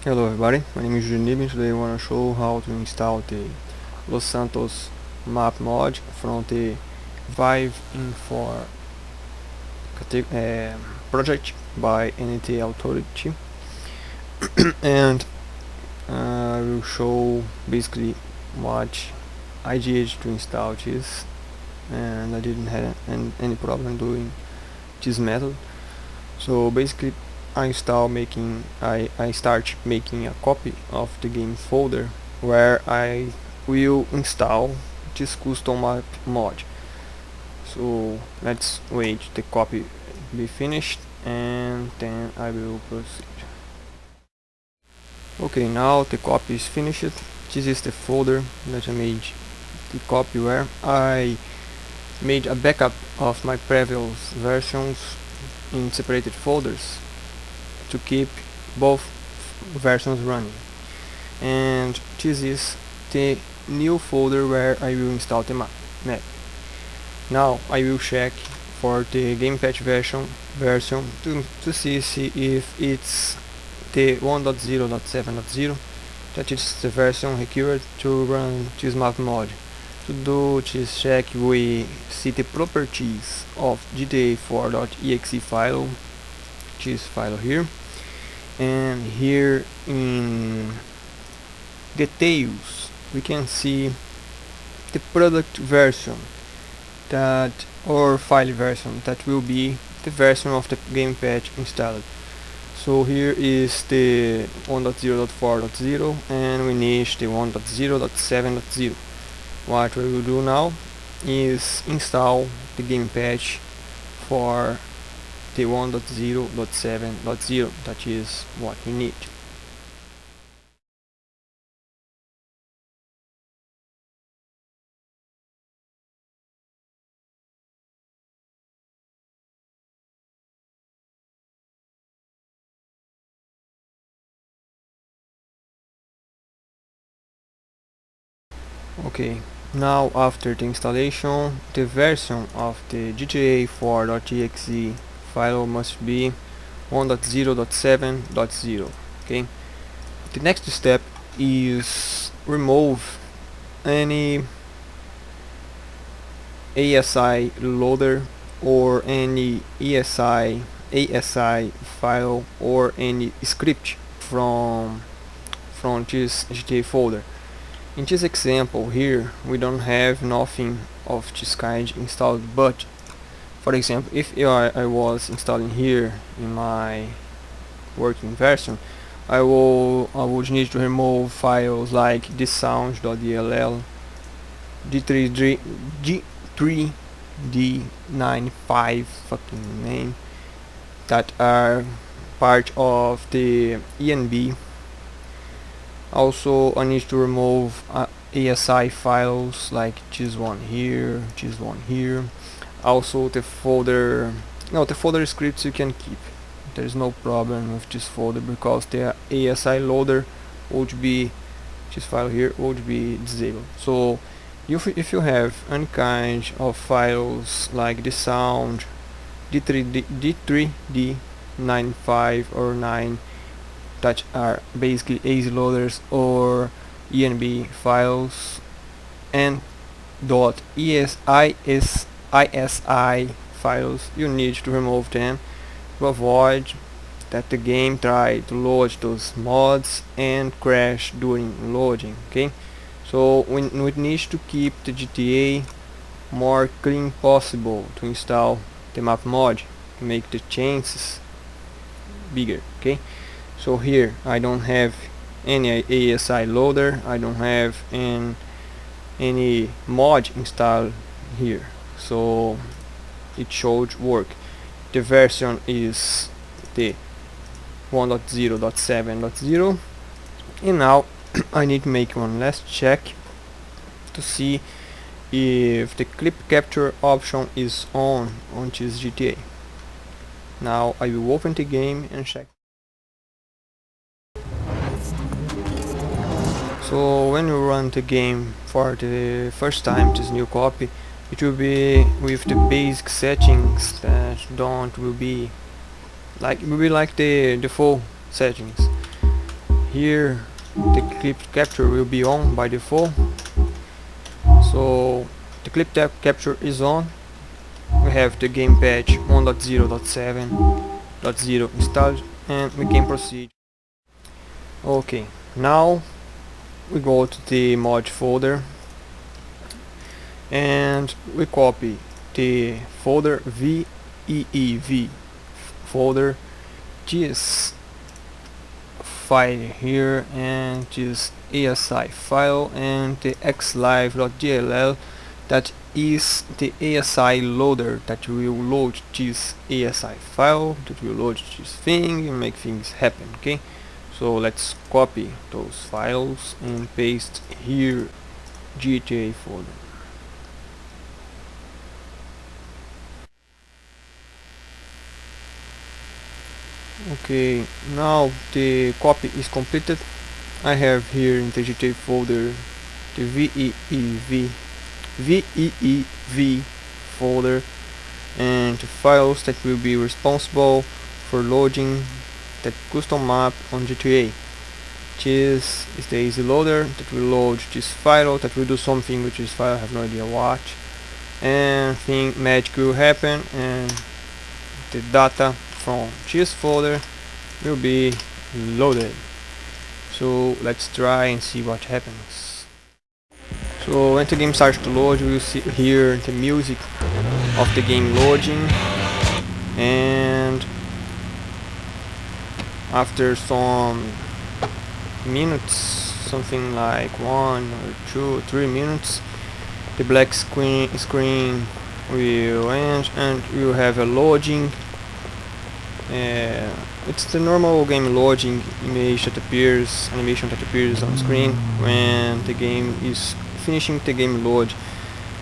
Hello everybody, my name is JulioNIB and today I want to show how to install the Los Santos map mod from the ViIV Info project by NTAuthority. And I will show basically what I did to install this, and I didn't have any problem doing this method. So basically I start making a copy of the game folder where I will install this custom map mod. So let's wait the copy be finished and then I will proceed. Okay, now the copy is finished. This is the folder that I made the copy where I made a backup of my previous versions in separated folders to keep both versions running. And this is the new folder where I will install the map. Now I will check for the game patch version to see if it's the 1.0.7.0, that is the version required to run this map mod. To do this check, we see the properties of GtaForums.exe file, this file here, and here in details we can see the product version that, or file version, that will be the version of the game patch installed. So here is the 1.0.4.0 and we need the 1.0.7.0. What we will do now is install the game patch for the 1.0.7.0, that is what we need. Okay, now after the installation, the version of the GtaForums.exe file must be 1.0.7.0. Okay, the next step is remove any ASI loader or any ASI file or any script from this GTA folder. In this example here, we don't have nothing of this kind installed, but for example, if I was installing here in my working version, I would need to remove files like thesounds.dll, G3D95 fucking name, that are part of the ENB. Also, I need to remove ASI files like this one here. Also the folder scripts you can keep. There's no problem with this folder because the ASI loader would be, this file here would be disabled. So if you have any kind of files like the sound, D3D95 or 9, that are basically ASI loaders or ENB files, and .ISI files, you need to remove them to avoid that the game try to load those mods and crash during loading. Okay, so we need to keep the GTA more clean possible to install the map mod to make the chances bigger. Okay, so here I don't have any ASI loader, I don't have any mod installed here, so it should work. The version is the 1.0.7.0, and now I need to make one last check to see if the clip capture option is on this GTA. Now I will open the game and check. So when you run the game for the first time, this new copy, it will be with the basic settings that will be like the default settings. here the clip capture will be on by default. So the clip capture is on. We have the game patch 1.0.7.0 installed, and we can proceed. Okay, now we go to the mod folder and we copy the folder ViIV folder, this file here, and this ASI file, and the xlive.dll, that is the ASI loader that will load this ASI file, that will load this thing and make things happen. Okay, so let's copy those files and paste here GTA folder. Okay, now the copy is completed. I have here in the GTA folder the ViIV folder and the files that will be responsible for loading that custom map on GTA. This is the easy loader that will load this file, that will do something with this file, I have no idea what, and magic will happen, and the data from this folder will be loaded. So let's try and see what happens. So when the game starts to load, you will see here the music of the game loading, and after some minutes, something like 1 or 2 or 3 minutes, the black screen will end and you will have a loading. It's the normal game loading animation that appears on screen when the game is finishing the game load,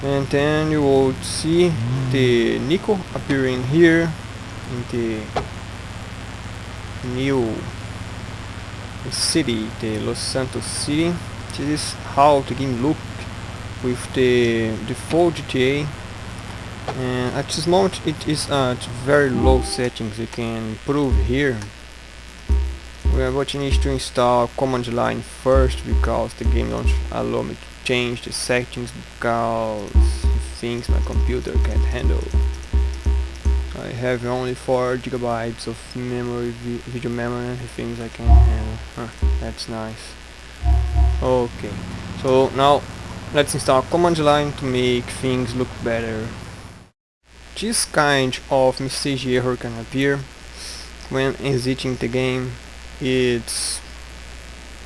and then you will see the nickel appearing here in the new city, the Los Santos city. This is how the game looked with the default GTA. And at this moment it is at very low settings. You can improve here. What you need to install command line first, because the game don't allow me to change the settings because things my computer can't handle. I have only 4 GB of memory, video memory, and things I can handle. That's nice. Okay, so now let's install command line to make things look better. This kind of message error can appear when exiting the game. It's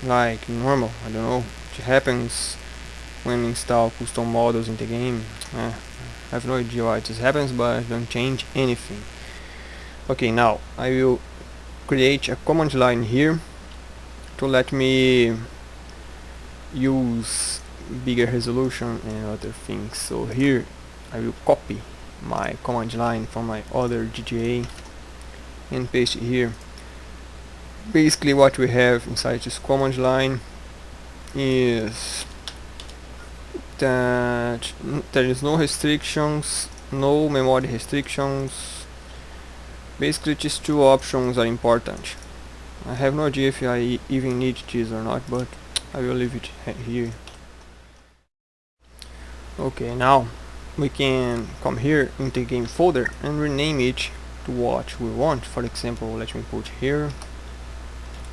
like normal, I don't know, it happens when install custom models in the game. I have no idea why this happens, but it don't change anything. Okay, now I will create a command line here to let me use bigger resolution and other things. So here I will copy my command line from my other GTA and paste it here. Basically what we have inside this command line is that there is no restrictions, no memory restrictions. Basically these 2 options are important. I have no idea if I even need this or not, but I will leave it here. Okay, now we can come here in the game folder and rename it to what we want. For example, let me put here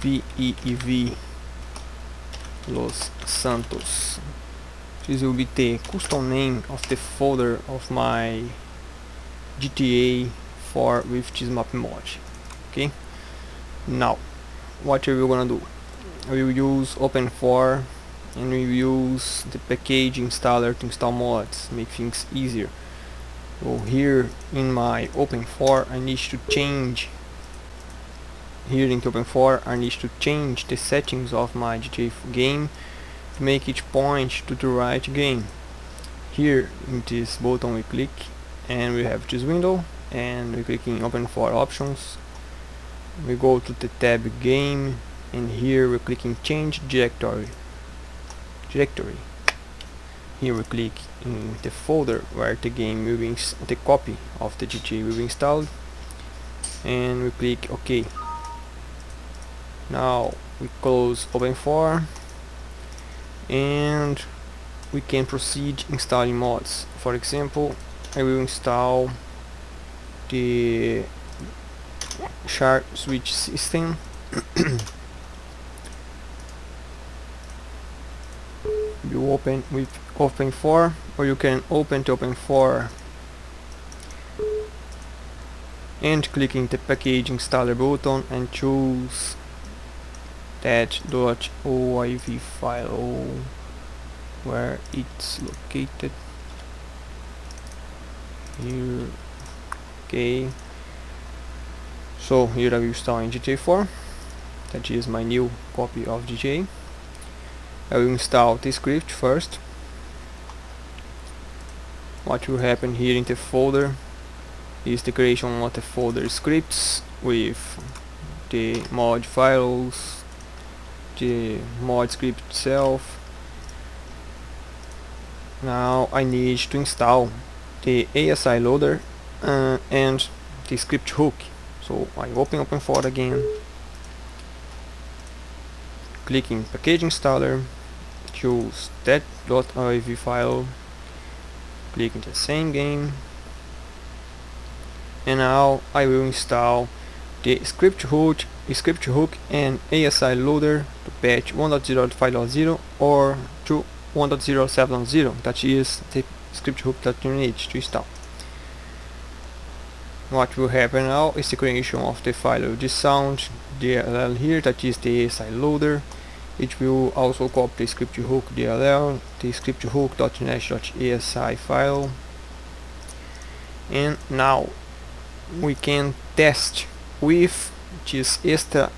ViIV Los Santos. This will be the custom name of the folder of my GTA 4 with this map mod. Okay, now what are we gonna do? We will use Open4 and we use the package installer to install mods, make things easier. So here in my Open4 I need to change the settings of my GTA game to make it point to the right game. Here in this button we click and we have this window, and we click in Open4 options. We go to the tab game, and here we click in change directory. Here we click in the folder where the game will be the copy of the GTA will be installed, and we click OK. Now we close Open4 and we can proceed installing mods. For example, I will install the sharp switch system. You open with Open4, or you can open to Open4 and clicking the package installer button and choose that .oiv file where it's located here. Okay, so here I will install in GTA4. That is my new copy of GTA. I will install the script first. What will happen here in the folder is the creation of the folder scripts with the mod files, the mod script itself. Now I need to install the ASI loader and the script hook. So I open Open4 again, clicking package installer, choose that .oiv file, clicking the same game, and now I will install the script hook and ASI loader to patch 1.0.5.0 or to 1.0.7.0. That is the script hook that you need to install. What will happen now is the creation of the file with the sound DLL here, that is the ASI loader. It will also copy the script hook DLL, the script hook.net.asi file, and now we can test with this extra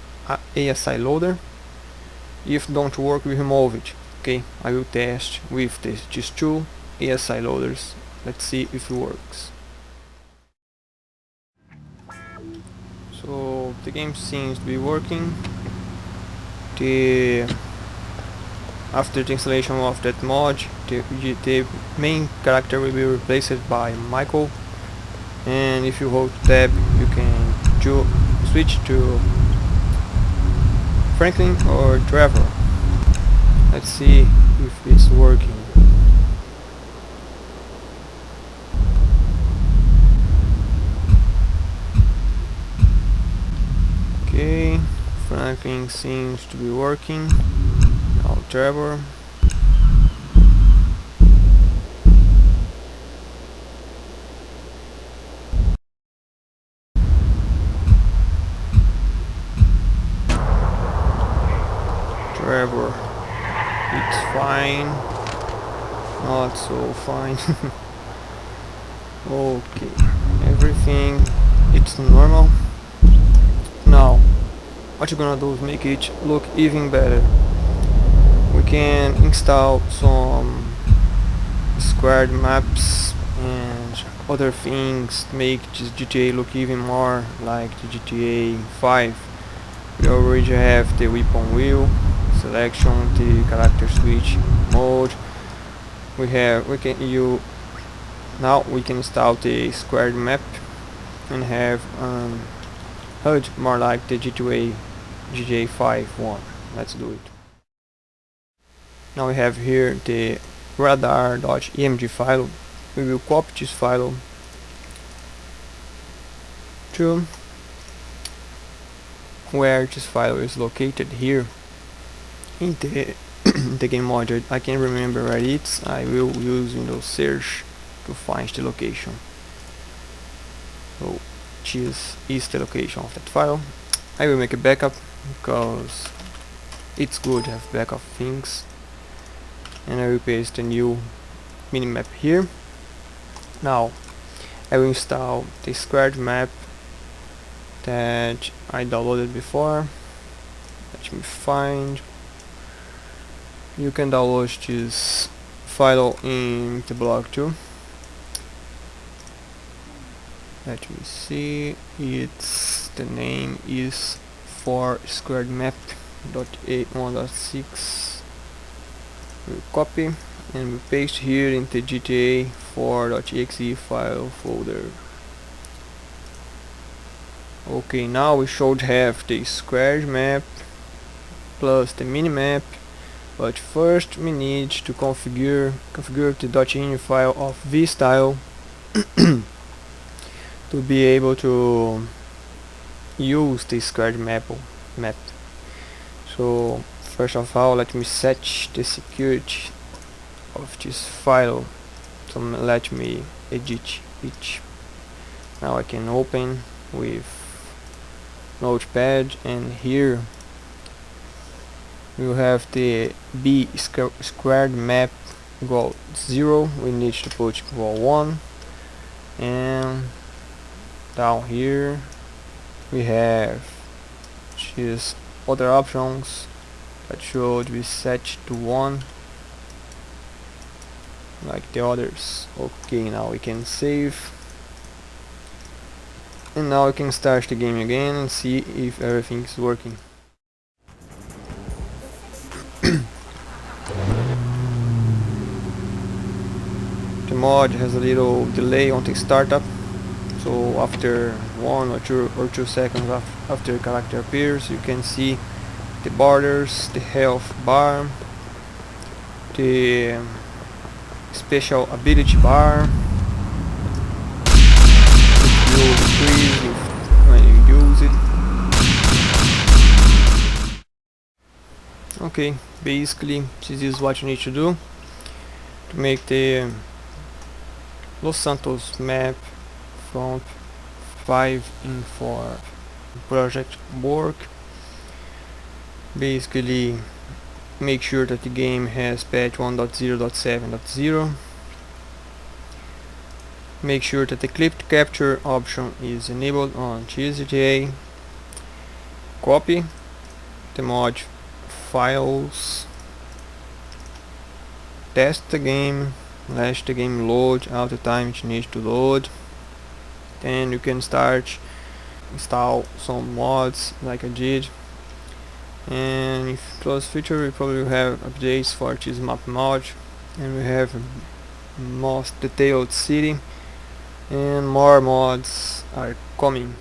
ASI loader. If don't work, we remove it. Okay, I will test with these two ASI loaders. Let's see if it works. So the game seems to be working. After the installation of that mod, the main character will be replaced by Michael, and if you hold tab you can switch to Franklin or Trevor. Let's see if it's working. Okay, Franklin seems to be working. Now Trevor. Trevor, it's fine, not so fine. Okay, everything it's normal. Now what you're gonna do is make it look even better. We can install some squared maps and other things to make this GTA look even more like the GTA 5. We already have the weapon wheel selection, the character switch mode. Now we can install the squared map and have HUD more like the GTA 5 one. Let's do it. Now we have here the radar.img file. We will copy this file to where this file is located here in the the game module. I can't remember where it's. I will use Windows search to find the location. So this is the location of that file. I will make a backup because it's good to have backup things, and I will paste a new minimap here. Now I will install the squared map that I downloaded before. Let me find. You can download this file in the blog too. Let me see. The name is for squared map.1.6. We'll copy and we paste here in the GTA4.exe file folder. Okay, now we should have the squared map plus the minimap. But first we need to configure the .ini file of VStyle to be able to use the squared map. So first of all, let me set the security of this file. So let me edit it. Now I can open with Notepad, and here we have the B squared map equal 0. We need to put equal 1, and down here we have these other options that should be set to 1 like the others. Okay, now we can save, and now we can start the game again and see if everything is working. The mod has a little delay on the startup, so after 1 or 2 seconds after the character appears, you can see the borders, the health bar, the special ability bar. It will decrease when you use it. Okay, basically this is what you need to do to make the Los Santos map from ViIV in for project work. Basically, make sure that the game has patch 1.0.7.0. Make sure that the clip capture option is enabled on GTA. Copy the mod files, test the game, let the game load all the time it needs to load. Then you can install some mods like I did. And in close future we probably will have updates for this map mod, and we have most detailed city, and more mods are coming.